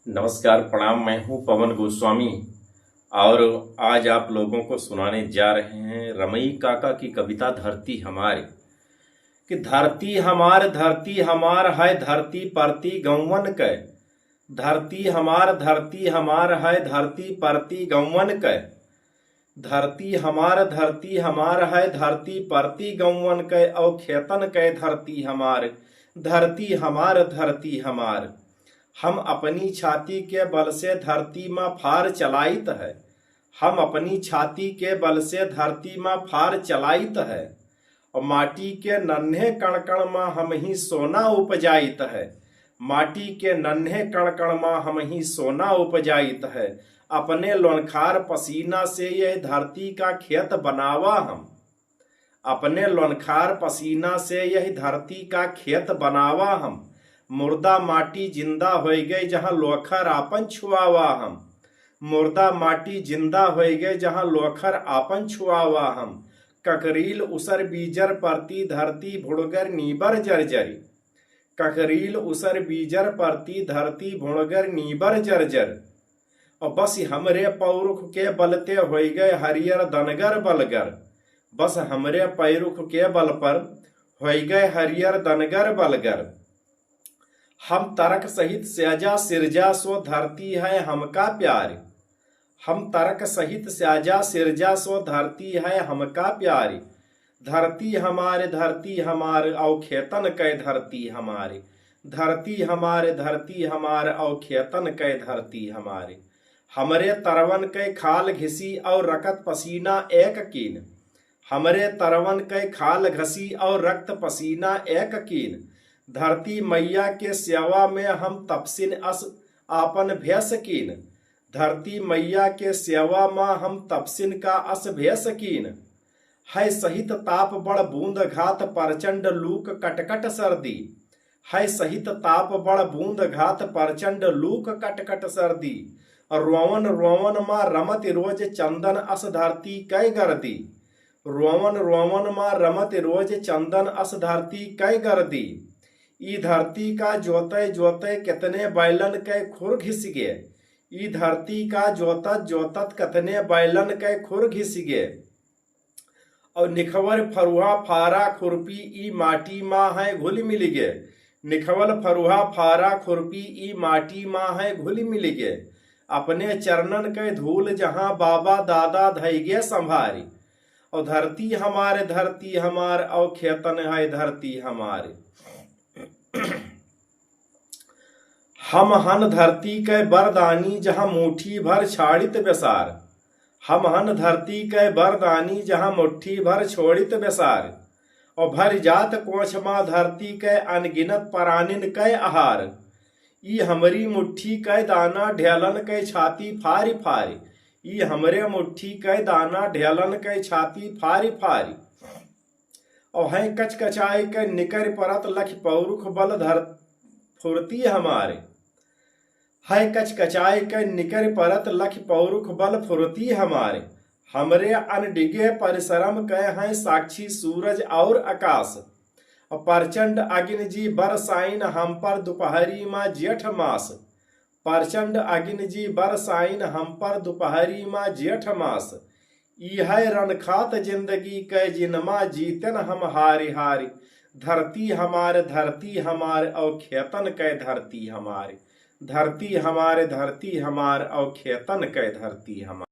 नमस्कार, प्रणाम। मैं हूं पवन गोस्वामी और आज आप लोगों को सुनाने जा रहे हैं रमई काका की कविता धरती हमारी। कि धरती हमार है धरती परती गौवन कै। धरती हमार है धरती परती गौवन कै। धरती हमार है धरती परती गौवन कै और खेतन कै धरती हमार। हम अपनी छाती के बल से धरती में फार चलाइत है। हम अपनी छाती के बल से धरती में फार चलाइत है। और माटी के नन्हे कण कण में हम ही सोना उपजाइत है। माटी के नन्हे कण कण में हम ही सोना उपजाइत है। अपने लोनखार पसीना से यह धरती का खेत बनावा हम। अपने लोनखार पसीना से यह धरती का खेत बनावा हम। मुर्दा माटी जिंदा हो गए जहां लोखर आपन छुआवा हम। मुर्दा माटी जिंदा हो गए जहां लोखर आपन छुआवा हम। ककरील उसर बीजर परती धरती भुड़गर नीबर जर्जरी। ककरील उसर बीजर परती धरती भुड़गर नीबर जर्जर। और बस हमरे पौरुख के बलते हो गए हरियर दनगर बलगर। बस हमरे पैरुख के बल पर हो गए हरियर दनगर बलगर। हम तर्क सहित स्याजा सिरजा सो धरती है हमका प्यारी। हम तर्क सहित स्याजा सिरजा सो धरती है हमका प्यारी। धरती हमार औ खेतन कै धरती हमारी। धरती हमार औ खेतन कै धरती हमारी। हमरे तरवन कै खाल घिसी और रकत पसीना एक कीन। हमरे तरवन कै खाल घसी और रक्त पसीना एक कीन। धरती मैया के सेवा में हम तपसिन अस आपन भेस कीन। धरती मैया के सेवा में हम तपसिन का अस भेस कीन। है सहित ताप बड़ बूंद घात प्रचंड लूक कटकट सर्दी। है सहित ताप बड़ बूंद घात प्रचंड लूक कटकट सर्दी। रोवन रोवन माँ रमत रोज चंदन अस धरती कै गर्दी। रोवन रोवन माँ रमत रोज चंदन अस धरती कै गर्दी। ई धरती का जोते जोते कितने बैलन कै खुर घिस गे। ई धरती का जोतत जोतत कितने बैलन कै खुर घिस गे। और निखवर फरुहा फारा खुरपी ई माटी माँ है घुल मिल गे। निखवल फरुहा फारा खुरपी ई माटी माँ है घुल मिल गे। अपने चरणन कै धूल जहां बाबा दादा धैगे संभारी। और धरती हमार और खेतन है धरती हमारे। हम हन धरती कै बरदानी जहां मुट्ठी भर छाड़ित बेसार। हम हन धरती कै बरदानी जहां मुट्ठी भर छोड़ित बेसार। और भर जात कोछ माँ धरती कै अनगिनत परानिन कै आहार। ई हमरी मुट्ठी कै दाना ढेलन कै छाती फारी फारी। ई हमरे मुट्ठी कै दाना ढेलन कै छाती फारी फारी। और है कचकचाई कै निकर परत लख पौरुख बल धर फुर्ती हमारे। है कचकचाई कै निकर परत लख पौरुख बल फुर्ती हमारे। हमरे अनडिगे परिश्रम कै हैं साक्षी सूरज और आकाश। और प्रचंड अग्नि जी बरसाइन हम पर दोपहरी माँ जेठ मास। प्रचंड अग्नि जी बरसाइन हम पर दोपहरी माँ जेठ मास। ई है रनखात जिंदगी कै जिनमा जीतन हम हारी हारी। धरती हमार और खेतन कै धरती हमारे। धरती हमार और खेतन कै धरती हमार।